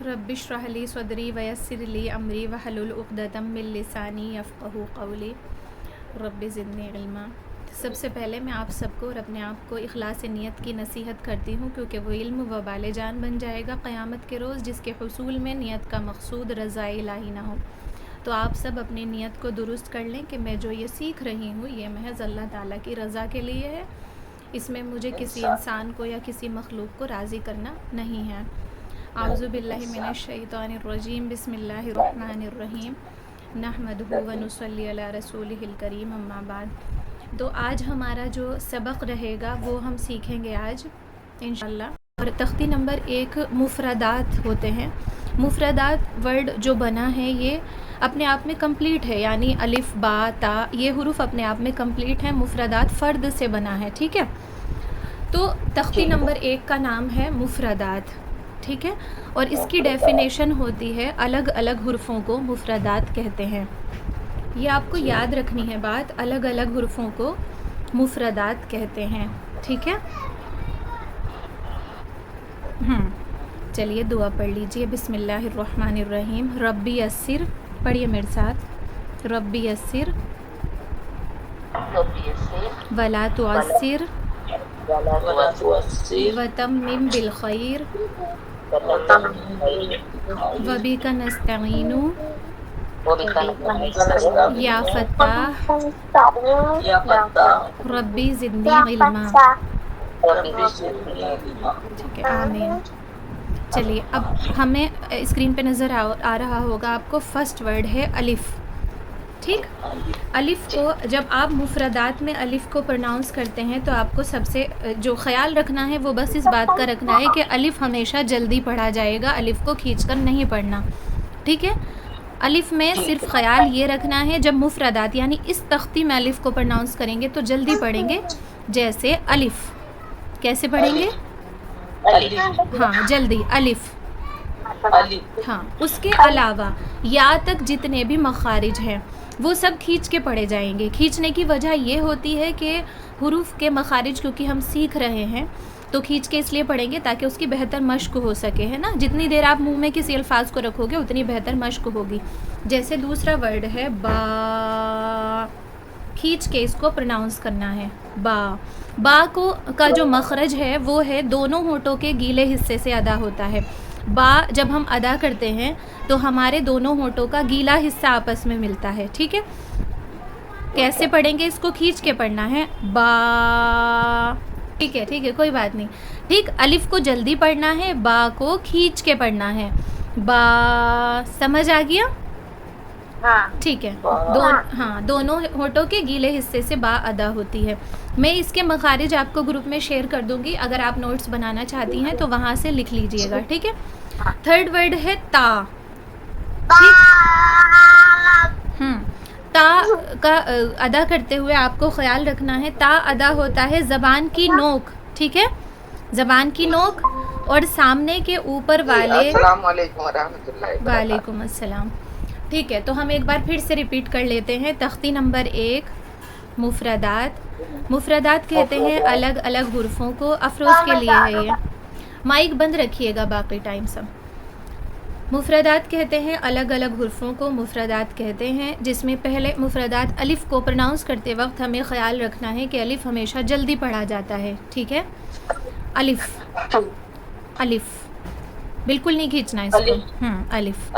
रब्बिश्रह ली सदरी वयस्सिर ली अमरी वहलुल उक़दतम मिन लिसानी यफ़क़हू क़ौली रब्बि ज़िदनी इल्मा। सबसे पहले मैं आप सबको और अपने आप को इख़लास नियत की नसीहत करती हूँ, क्योंकि वो इल्म वबाल जान बन जाएगा क़यामत के रोज़, जिसके हुसूल में नियत का मक़सूद रज़ाए इलाही ना हो। तो आप सब अपनी नियत को दुरुस्त कर लें कि मैं जो ये सीख रही हूँ ये महज़ अल्लाह ताला की रज़ा के लिए है, इसमें मुझे किसी इंसान को या किसी मखलूक को राज़ी करना नहीं है। आऊज़ु बिल्लाहि मिनश शैतानिर रजीम, बिस्मिल्लाहिर रहमानिर रहीम, नहमदुहु व नुसल्ली अला रसूलिहिल करीम, अम्मा बाद। तो आज हमारा जो सबक रहेगा वो हम सीखेंगे आज इंशाअल्लाह। और तख्ती नंबर 1 मुफ़रदात होते हैं। मुफ़रदात वर्ड जो बना है ये अपने आप में कंप्लीट है, यानी अलिफ बा ता ये हुरूफ अपने आप में कंप्लीट है। मुफ़रदात फ़र्द से बना है, ठीक है। तो तख्ती नंबर 1 का नाम है मुफ़रदात, ठीक है। और इसकी डेफिनेशन होती है अलग अलग हुर्फ़ों को मुफ़रदात कहते हैं। ये आपको याद रखनी है बात, अलग अलग हुर्फ़ों को मुफ़रदात कहते हैं, ठीक है। चलिए दुआ पढ़ लीजिए। बिस्मिल्लाहिर्रहमानिर्रहीम। रब्बी यस्सिर, पढ़िए मेरे साथ। रब्बी यस्सिर वला तुअस्सिर वतम्मिम बिल खैर वबिका नस्तईनु या फत्ताह रब्बी ज़िदनी इल्मा। ठीक है, आमीन। चलिए अब हमें स्क्रीन पे नज़र आ रहा होगा आपको, फ़र्स्ट वर्ड है अलिफ़, ठीक। अलिफ़ को जब आप मुफ़रदात में अलिफ़ को प्रोनाउंस करते हैं तो आपको सबसे जो ख़याल रखना है वो बस इस बात का रखना है कि अलिफ़ हमेशा जल्दी पढ़ा जाएगा, अलिफ़ को खींचकर नहीं पढ़ना, ठीक है। अलिफ़ में सिर्फ ख़याल ये रखना है जब मुफ़रदात यानी इस तख्ती में अलिफ़ को प्रोनाउंस करेंगे तो जल्दी पढ़ेंगे। जैसे अलिफ़ कैसे पढ़ेंगे? हाँ, जल्दी अलिफ़। हाँ, उसके अलावा या तक जितने भी मखारिज हैं वो सब खींच के पढ़े जाएंगे। खींचने की वजह ये होती है कि हुरूफ के मखारिज क्योंकि हम सीख रहे हैं तो खींच के इसलिए पढ़ेंगे ताकि उसकी बेहतर मश्क हो सके, है ना। जितनी देर आप मुंह में किसी अल्फाज को रखोगे उतनी बेहतर मश्क होगी। जैसे दूसरा वर्ड है बा, खींच के इसको प्रोनाउंस करना है बा। बा को का जो मखरज है वो है दोनों होठों के गीले हिस्से से अदा होता है। बा जब हम अदा करते हैं तो हमारे दोनों होठों का गीला हिस्सा आपस में मिलता है, ठीक है। कैसे पढ़ेंगे इसको? खींच के पढ़ना है बा, ठीक है, ठीक है, कोई बात नहीं, ठीक। अलिफ को जल्दी पढ़ना है, बा को खींच के पढ़ना है। बा, समझ आ गया? हाँ, ठीक है। दोनों होठों के गीले हिस्से से बा अदा होती है। मैं इसके मखारिज आपको ग्रुप में शेयर कर दूंगी, अगर आप नोट्स बनाना चाहती हैं तो वहाँ से लिख लीजिएगा, ठीक है। थर्ड वर्ड है ता, ता का अदा करते हुए आपको ख्याल रखना है ता अदा होता है ज़बान की नोक, ठीक है, ज़बान की नोक और सामने के ऊपर वाले। वालेकुम अस्सलाम। ठीक है, तो हम एक बार फिर से रिपीट कर लेते हैं। तख्ती नंबर 1 मुफ़रदात। मुफ़रदात कहते हैं अलग अलग हुर्फ़ों को। अफरोज़ के लिए है ये, माइक बंद रखिएगा बाकी टाइम सब। मुफ़रदात कहते हैं अलग अलग हुर्फ़ों को मुफ़रदात कहते हैं, जिसमें पहले मुफ़रदात अलिफ़ को प्रोनाउंस करते वक्त हमें ख़याल रखना है कि अलिफ़ हमेशा जल्दी पढ़ा जाता है, ठीक है। अलिफ़, अलिफ़ बिल्कुल नहीं खींचना इसको। अलिफ़।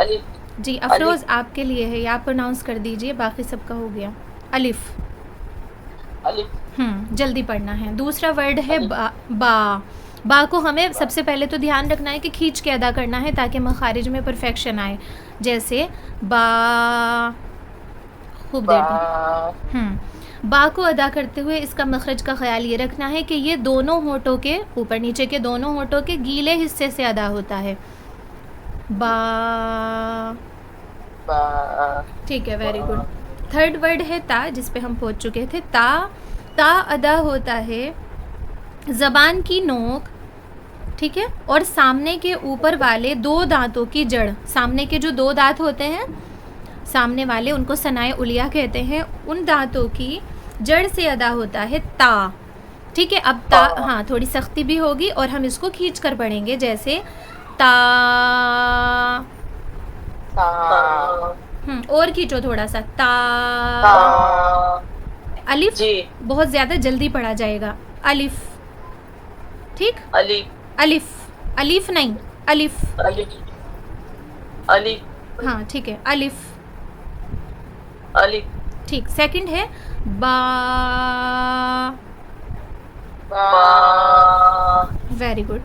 जी अफरोज़ आपके लिए है, आप प्रोनाउंस कर दीजिए, बाकी सबका हो गया। अलिफ़, जल्दी पढ़ना है। दूसरा वर्ड है बा। बा को हमें सबसे पहले तो ध्यान रखना है कि खींच के अदा करना है ताकि मखारिज में परफेक्शन आए। जैसे बा, खूब देर बा को अदा करते हुए इसका मखरज का ख्याल ये रखना है कि ये दोनों होठों के ऊपर नीचे के दोनों होठों के गीले हिस्से से अदा होता है। बा, ठीक है, वेरी गुड। थर्ड वर्ड है ता, जिस पे हम पहुंच चुके थे। ता अदा होता है ज़बान की नोक, ठीक है, और सामने के ऊपर वाले 2 दांतों की जड़। सामने के जो 2 दांत होते हैं सामने वाले, उनको सनाए उलिया कहते हैं, उन दांतों की जड़ से अदा होता है ता, ठीक है। अब ता, हाँ, थोड़ी सख्ती भी होगी और हम इसको खींच कर पढ़ेंगे। जैसे ता, और खींचो थोड़ा सा, ता। अलिफ जी। बहुत ज्यादा जल्दी पढ़ा जाएगा, अलिफ, ठीक। अलिफ। अलिफ, अलिफ नहीं, अलिफ। अलिफ। अलिफ। हाँ ठीक है, अलिफ। अलिफ। ठीक। सेकंड है बा। बा। Very good.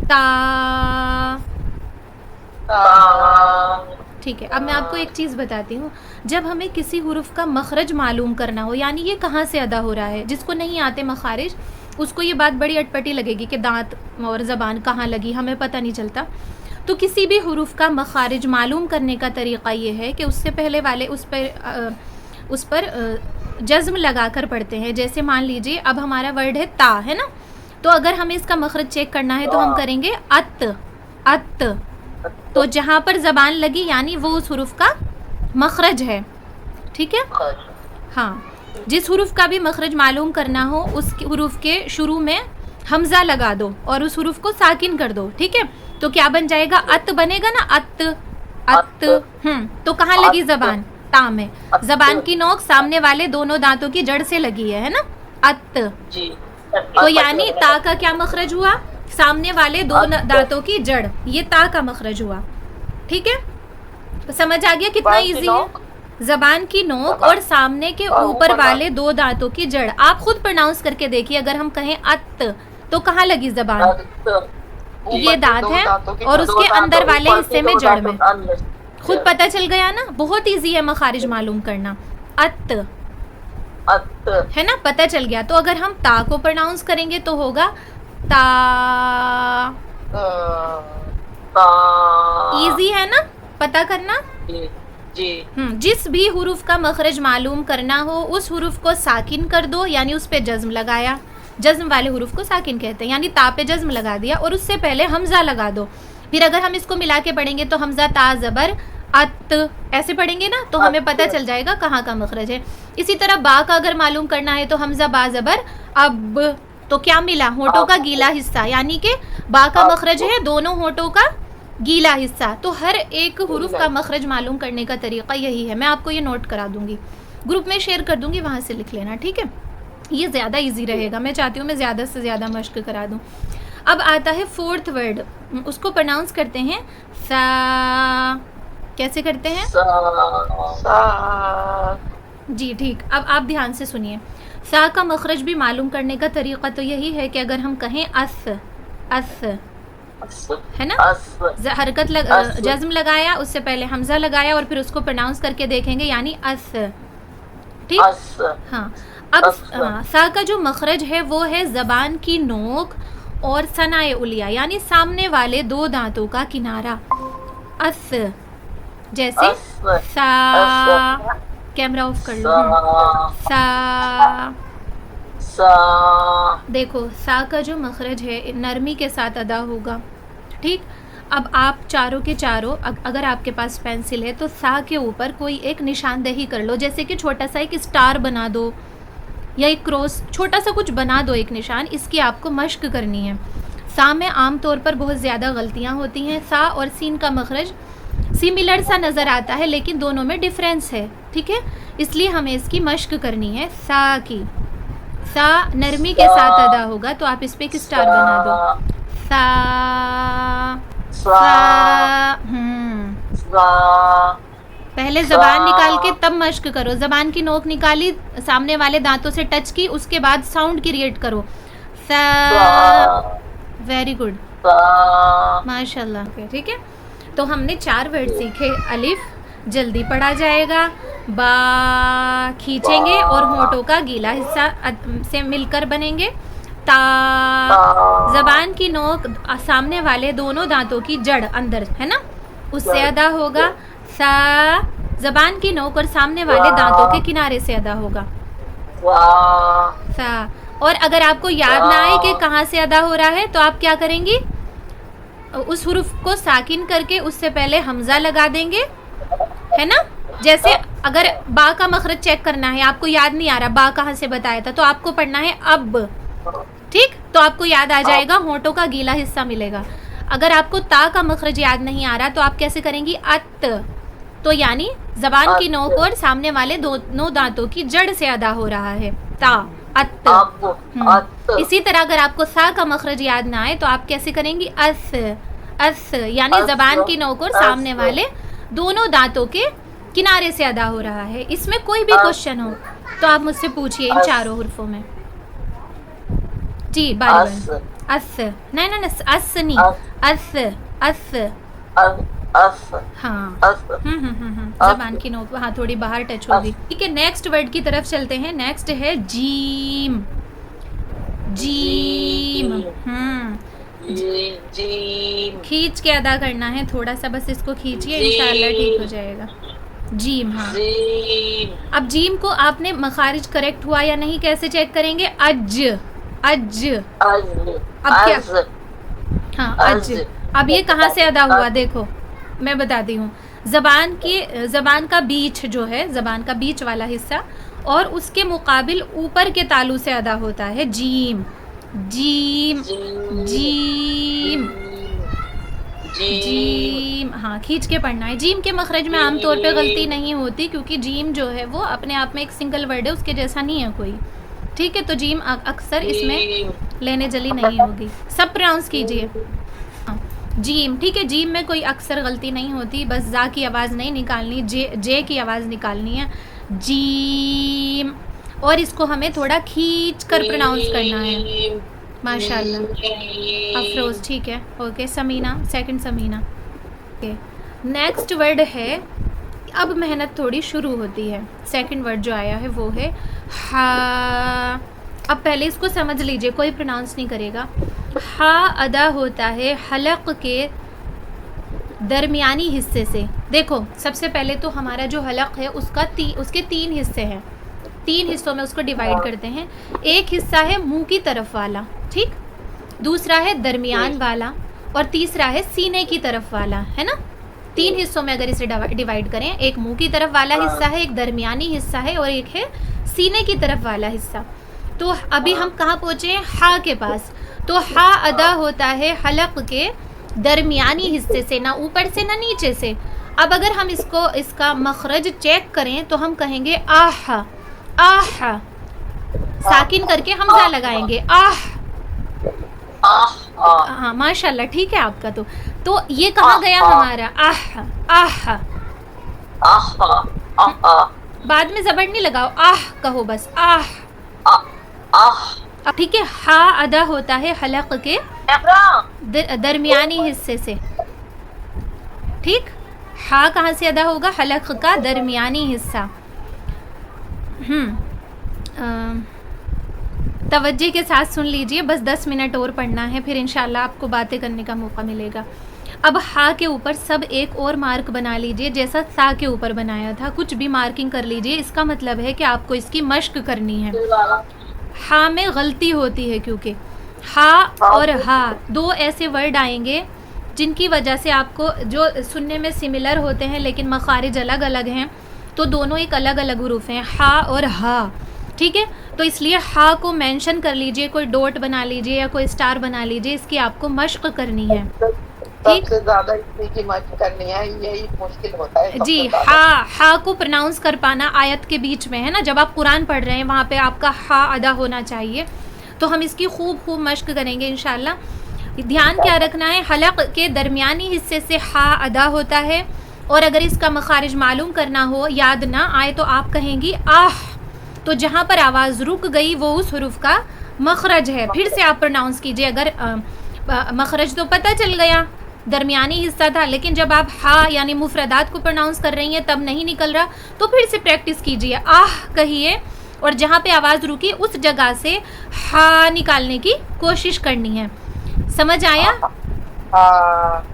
ता। ता। ठीक है, अब मैं आपको एक चीज़ बताती हूँ। जब हमें किसी हुरूफ का मखरज मालूम करना हो, यानी ये कहाँ से अदा हो रहा है, जिसको नहीं आते मखारिज उसको ये बात बड़ी अटपटी लगेगी कि दांत और ज़बान कहाँ लगी, हमें पता नहीं चलता। तो किसी भी हुरूफ का मखारिज मालूम करने का तरीक़ा ये है कि उससे पहले वाले उस पर जज़्म लगा कर पढ़ते हैं। जैसे मान लीजिए अब हमारा वर्ड है ता, है ना, तो अगर हमें इसका मखरज चेक करना है तो हम करेंगे अत, अत। तो जहाँ पर ज़बान लगी यानी वो उस हुरूफ का मखरज है, ठीक है। हाँ, जिस हुरूफ का भी मखरज मालूम करना हो उस हुरूफ के शुरू में हमज़ा लगा दो और उस हुरूफ को साकिन कर दो, ठीक है। तो क्या बन जाएगा, अत बनेगा ना, अत, अत। तो कहाँ लगी ज़बान, ता में। ज़बान की नोक सामने वाले दोनों दांतों की जड़ से लगी है ना, अत। तो यानी ता का क्या मखरज हुआ, सामने वाले दो दांतों की जड़, ये ता का मखरज हुआ, ठीक है। तो समझ आ गया कितना इजी है। जबान की नोक और सामने के ऊपर वाले दो दांतों की जड़। आप खुद प्रोनाउंस करके देखिए, अगर हम कहें अत तो कहाँ लगी जबान, ये दांत है और उसके अंदर वाले हिस्से में जड़ में। खुद पता चल गया ना, बहुत इजी है मखारिज मालूम करना। अत, अत है ना, पता चल गया। तो अगर हम ता को प्रोनाउंस करेंगे तो होगा ता। इजी है ना पता करना। जी। जिस भी हुरूफ का मखरज मालूम करना हो उस हुरूफ को साकिन कर दो, यानी उस पे जज्म लगाया। जज्म वाले हुरूफ को साकिन कहते हैं, यानी ता पे जज्म लगा दिया और उससे पहले हमजा लगा दो। फिर अगर हम इसको मिला के पढ़ेंगे तो हमजा ता जबर अत, ऐसे पढ़ेंगे ना, तो हमें पता चल जाएगा कहाँ का मखरज है। इसी तरह बा का अगर मालूम करना है तो हमजा बा जबर अब, तो क्या मिला, होठों का गीला हिस्सा, यानी कि बा का मखरज है दोनों होठों का गीला हिस्सा। तो हर एक हुरूफ का मखरज मालूम करने का तरीका यही है। मैं आपको ये नोट करा दूंगी, ग्रुप में शेयर कर दूंगी, वहाँ से लिख लेना, ठीक है। ये ज़्यादा इजी रहेगा, मैं चाहती हूँ मैं ज़्यादा से ज़्यादा मश्क करा दूँ। अब आता है फोर्थ वर्ड, उसको प्रोनाउंस करते हैं सा। कैसे करते हैं, सा। जी ठीक। अब आप ध्यान से सुनिए, सा का मखरज भी मालूम करने का तरीका तो यही है कि अगर हम कहें अस, अस है ना, हरकत जज्म लगाया, उससे पहले हमजा लगाया और फिर उसको प्रोनाउंस करके देखेंगे, यानी अस, ठीक। हाँ, अब सा का जो मखरज है वो है ज़बान की नोक और सनाए उलिया, यानी सामने वाले दो दांतों का किनारा। अस, जैसे सा, कैमरा ऑफ कर लो। सा, देखो सा का जो मखरज है नरमी के साथ अदा होगा, ठीक। अब आप चारों के चारों, अगर आपके पास पेंसिल है तो सा के ऊपर कोई एक निशानदेही कर लो, जैसे कि छोटा सा एक स्टार बना दो या एक क्रॉस, छोटा सा कुछ बना दो, एक निशान। इसकी आपको मश्क करनी है। सा में आम तौर पर बहुत ज़्यादा गलतियाँ होती हैं। सा और सीन का मखरज सिमिलर सा नज़र आता है लेकिन दोनों में डिफरेंस है, ठीक है। इसलिए हमें इसकी मश्क करनी है सा की। सा नरमी के साथ अदा होगा, तो आप इस पे एक स्टार बना दो। सा, सा। पहले ज़बान निकाल के तब मश्क करो। ज़बान की नोक निकाली, सामने वाले दांतों से टच की, उसके बाद साउंड क्रिएट करो। सा, वेरी गुड, माशाल्लाह, ठीक है। तो हमने 4 वर्ड सीखे। अलिफ जल्दी पढ़ा जाएगा, बा खींचेंगे और होठों का गीला हिस्सा से मिलकर बनेंगे। ता, ज़बान की नोक सामने वाले दोनों दांतों की जड़ अंदर है ना, उससे अदा होगा। सा, ज़बान की नोक और सामने वाले दांतों के किनारे से अदा होगा। सा। और अगर आपको याद ना आए कि कहाँ से अदा हो रहा है तो आप क्या करेंगी, उस हुरूफ को साकिन करके उससे पहले हमजा लगा देंगे, है ना। जैसे अगर बा का मखरज चेक करना है, आपको याद नहीं आ रहा बा कहाँ से बताया था, तो आपको पढ़ना है अब, ठीक। तो आपको याद आ जाएगा, होठों का गीला हिस्सा मिलेगा। अगर आपको ता का मखरज याद नहीं आ रहा तो आप कैसे करेंगी, अत, तो यानी जबान की नोक और सामने वाले दोनों दांतों की जड़ से अदा हो रहा है। ता, अत। इसी तरह अगर आपको सा का मखरज याद ना आए तो आप कैसे करेंगी? अस, अस, यानी जबान की नोक और सामने वाले दोनों दांतों के किनारे से अदा हो रहा है। इसमें कोई भी क्वेश्चन हो तो आप मुझसे पूछिए इन चारों हुर्फों में। जी बारी बारी। अस, नहीं नहीं अस नहीं, अस, अस, हाँ जबान की नोक हाँ थोड़ी बाहर टच होगी। ठीक है, नेक्स्ट वर्ड की तरफ चलते हैं। नेक्स्ट है जीम। जीम, जीम, खींच के अदा करना है, थोड़ा सा बस इसको खींचिए, इंशाल्लाह ठीक हो जाएगा। जीम, हाँ। अब जीम को आपने मखारिज करेक्ट हुआ या नहीं कैसे चेक करेंगे? अज, अज, अब क्या? हाँ अज। अब ये कहाँ से अदा हुआ? देखो मैं बताती हूँ। जबान का बीच जो है, जबान का बीच वाला हिस्सा और उसके मुकाबिल ऊपर के तालू से अदा होता है जीम। जीम, जीम, जीम, हाँ खींच के पढ़ना है। जीम के मखरज में आमतौर पे गलती नहीं होती क्योंकि जीम जो है वो अपने आप में एक सिंगल वर्ड है, उसके जैसा नहीं है कोई। ठीक है, तो जीम अक्सर इसमें लेने जली नहीं होगी। सब प्रोनाउंस कीजिए। जीम, ठीक है, जीम में कोई अक्सर गलती नहीं होती, बस जा की आवाज़ नहीं निकालनी, जे की आवाज़ निकालनी है। जीम, और इसको हमें थोड़ा खींच कर प्रोनाउंस करना है। माशाल्लाह। अफरोज़, ठीक है, okay. Samina, second Samina. Okay, next word है, अब मेहनत थोड़ी शुरू होती है। सेकंड वर्ड जो आया है वो है हा। अब पहले इसको समझ लीजिए, कोई प्रोनाउंस नहीं करेगा। हा अदा होता है हलक के दरमियानी हिस्से से। देखो सबसे पहले तो हमारा जो हलक है उसके 3 हिस्से हैं, 3 हिस्सों में उसको डिवाइड करते हैं। एक हिस्सा है मुंह की तरफ वाला, ठीक, दूसरा है दरमियान वाला और तीसरा है सीने की तरफ वाला, है ना। 3 हिस्सों में अगर इसे डिवाइड करें, एक मुंह की तरफ वाला हिस्सा है, एक दरमियानी हिस्सा है और एक है सीने की तरफ वाला हिस्सा। तो अभी हम कहाँ पहुँचे हैं? हा के पास। तो हा अदा होता है हलक के दरमियानी हिस्से से, ना ऊपर से ना नीचे से। अब अगर हम इसका मखरज चेक करें तो हम कहेंगे आह, आह, साकिन करके हमजा लगाएंगे, आह। हाँ माशाल्लाह, ठीक है आपका। तो ये कहाँ गया हमारा? आह, आह। बाद में जबर नहीं लगाओ, आह कहो बस, आह। अब ठीक है, हा अदा होता है हलक के दरमियानी हिस्से से, ठीक। हा कहाँ से अदा होगा? हलक का दरमियानी हिस्सा। तवज्जो के साथ सुन लीजिए, बस 10 मिनट और पढ़ना है, फिर इंशाल्लाह आपको बातें करने का मौका मिलेगा। अब हा के ऊपर सब एक और मार्क बना लीजिए, जैसा सा के ऊपर बनाया था, कुछ भी मार्किंग कर लीजिए। इसका मतलब है कि आपको इसकी मश्क करनी है। हा में गलती होती है क्योंकि हा और हा 2 ऐसे वर्ड आएंगे जिनकी वजह से आपको, जो सुनने में सिमिलर होते हैं लेकिन मखारिज अलग अलग हैं, तो दोनों एक अलग अलग हरूफ हैं, हा और हा, ठीक है। तो इसलिए हा को मेंशन कर लीजिए, कोई डॉट बना लीजिए या कोई स्टार बना लीजिए, इसकी आपको मश्क करनी है, ठीक। सबसे ज्यादा इसकी मश्क करनी है, यही मुश्किल होता है जी। हा को प्रोनाउंस कर पाना आयत के बीच में है ना, जब आप कुरान पढ़ रहे हैं वहाँ पे आपका हा अदा होना चाहिए, तो हम इसकी खूब मश्क करेंगे इंशाल्लाह। ध्यान क्या रखना है, हलक के दरमियानी हिस्से से हा अदा होता है, और अगर इसका मखारिज मालूम करना हो, याद ना आए, तो आप कहेंगी आह। तो जहाँ पर आवाज़ रुक गई वो उस हुरूफ का मखरज है। फिर से आप प्रोनाउंस कीजिए। अगर मखरज तो पता चल गया, दरमियानी हिस्सा था, लेकिन जब आप हा यानी मुफरदात को प्रोनाउंस कर रही हैं तब नहीं निकल रहा, तो फिर से प्रैक्टिस कीजिए, आह कहिए, और जहाँ पे आवाज़ रुकी उस जगह से हा निकालने की कोशिश करनी है। समझ आया?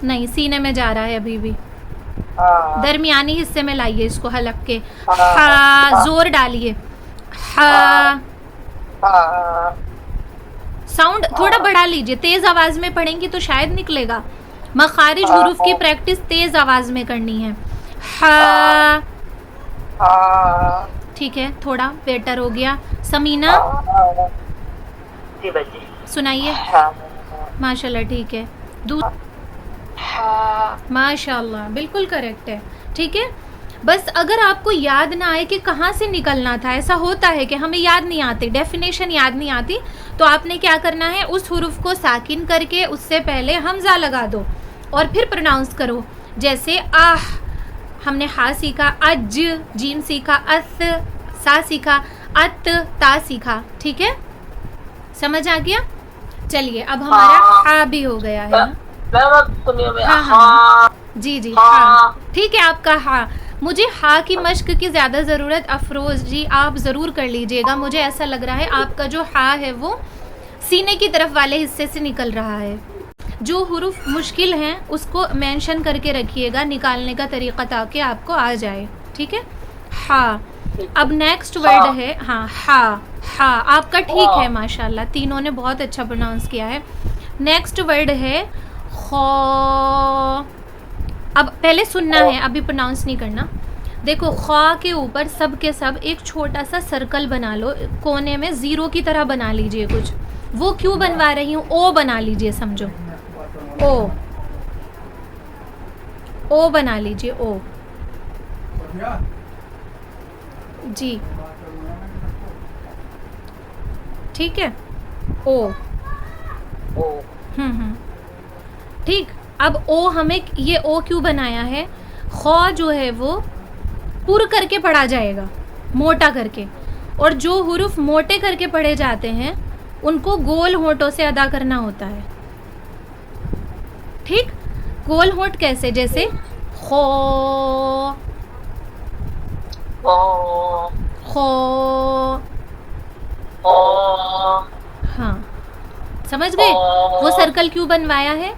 नहीं, सीने में जा रहा है अभी भी। दरमियानी हिस्से में लाइए इसको, हलक के। हा जोर डालिए, हा। साउंड थोड़ा बढ़ा लीजिए, तेज आवाज में पढ़ेंगी तो शायद निकलेगा। मखारिज हुरूफ की प्रैक्टिस तेज आवाज में करनी है। हा, ठीक है, थोड़ा बेटर हो गया। समीना जी बच्चे सुनाइए। माशाल्लाह, ठीक है। माशाल्लाह बिल्कुल करेक्ट है, ठीक है। बस अगर आपको याद ना आए कि कहाँ से निकलना था, ऐसा होता है कि हमें याद नहीं आती, डेफिनेशन याद नहीं आती, तो आपने क्या करना है, उस हुरूफ को साकिन करके उससे पहले हमज़ा लगा दो और फिर प्रोनाउंस करो। जैसे आह, हमने हा सीखा, अज जीम सीखा, अस सा सीखा, अत ता सीखा। ठीक है, समझ आ गया? चलिए अब हमारा हा भी हो गया है। हाँ हाँ जी जी हाँ, ठीक है आपका हा। मुझे हा की मश्क की ज़्यादा ज़रूरत अफरोज़ जी आप ज़रूर कर लीजिएगा। मुझे ऐसा लग रहा है आपका जो हा है वो सीने की तरफ वाले हिस्से से निकल रहा है। जो हुरूफ मुश्किल हैं उसको मेंशन करके रखिएगा, निकालने का तरीक़ा ताकि आपको आ जाए। ठीक है, हा। अब नेक्स्ट वर्ड है हाँ हा। हा आपका ठीक है माशाल्लाह, तीनों ने बहुत अच्छा प्रोनाउंस किया है। नेक्स्ट वर्ड है खौ। अब पहले सुनना है, अभी प्रोनाउंस नहीं करना। देखो खौ के ऊपर सब के सब एक छोटा सा सर्कल बना लो, कोने में ज़ीरो की तरह बना लीजिए कुछ। वो क्यों बनवा रही हूँ, ओ बना लीजिए, समझो ओ बना लीजिए, ओ जी ठीक है, ओ ठीक। अब ओ हमें ये ओ क्यों बनाया है, खौ जो है वो पुर करके पढ़ा जाएगा, मोटा करके, और जो हुरूफ मोटे करके पढ़े जाते हैं उनको गोल होठों से अदा करना होता है। ठीक, गोल होठ कैसे, जैसे खो खो, हाँ समझ गए? वो सर्कल क्यों बनवाया है,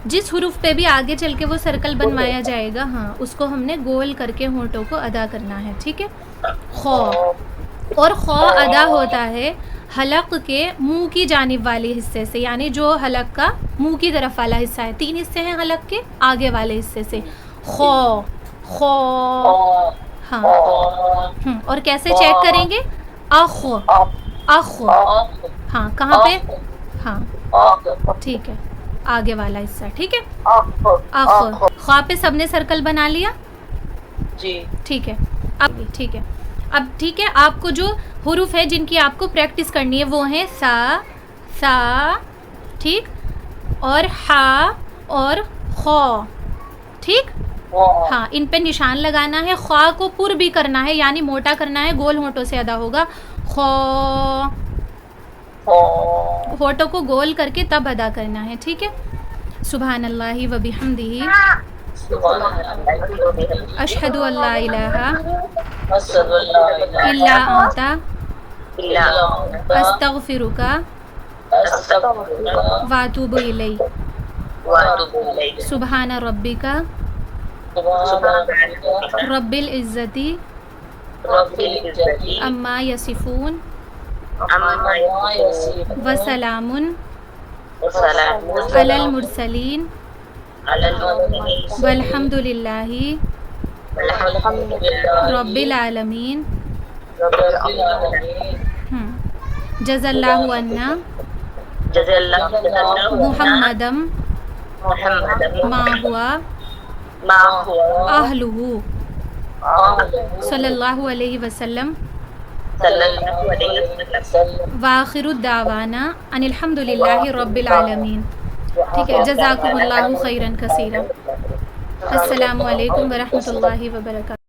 जिस हुरूफ पे भी आगे चल के वो सर्कल बनवाया जाएगा, हाँ उसको हमने गोल करके होठों को अदा करना है। ठीक है, खौ। और खौ अदा होता है हलक के मुंह की जानिब वाले हिस्से से, यानी जो हलक का मुंह की तरफ वाला हिस्सा है, 3 हिस्से हैं हलक के, आगे वाले हिस्से से खौ खौ। हाँ और कैसे चेक करेंगे, अख अख, हाँ कहाँ पे, हाँ ठीक है आगे वाला हिस्सा। ठीक है, अख। ख्वा पे सबने सर्कल बना लिया जी, ठीक है। अब ठीक है, अब ठीक है, आपको जो हुरूफ है जिनकी आपको प्रैक्टिस करनी है वो हैं सा, ठीक, और हा और खौ। ठीक, हाँ इन पे निशान लगाना है। ख्वा को पुर भी करना है, यानी मोटा करना है, गोल होठों से अदा होगा। खौ, होठों को गोल करके तब अदा करना है। ठीक है, सुभान अल्लाहि व बिहम्दिही, अशहदु अल्ला इलाहा इल्ला अंता, अस्तगफिरुका व अतूबु इलैक, सुभान रब्बिका रब्बिल इज़्ज़ति अम्मा यसिफून व सलामुन अलल मुरसलीन वल्हम्दुलिल्लाहि रब्बिल आलमीन। जज़ल्लाहु अन्ना मुहम्मदम मा हुआ अहलुहु सल्लल्लाहु अलैहि वसल्लम व आखिरु दावाना अनिल हम्दुलिल्लाहि रब्बिल आलमीन। ठीक है, जज़ाकुमुल्लाहु खैरन कसीरा। अस्सलामु अलैकुम व रहमतुल्लाहि व बरकातहू।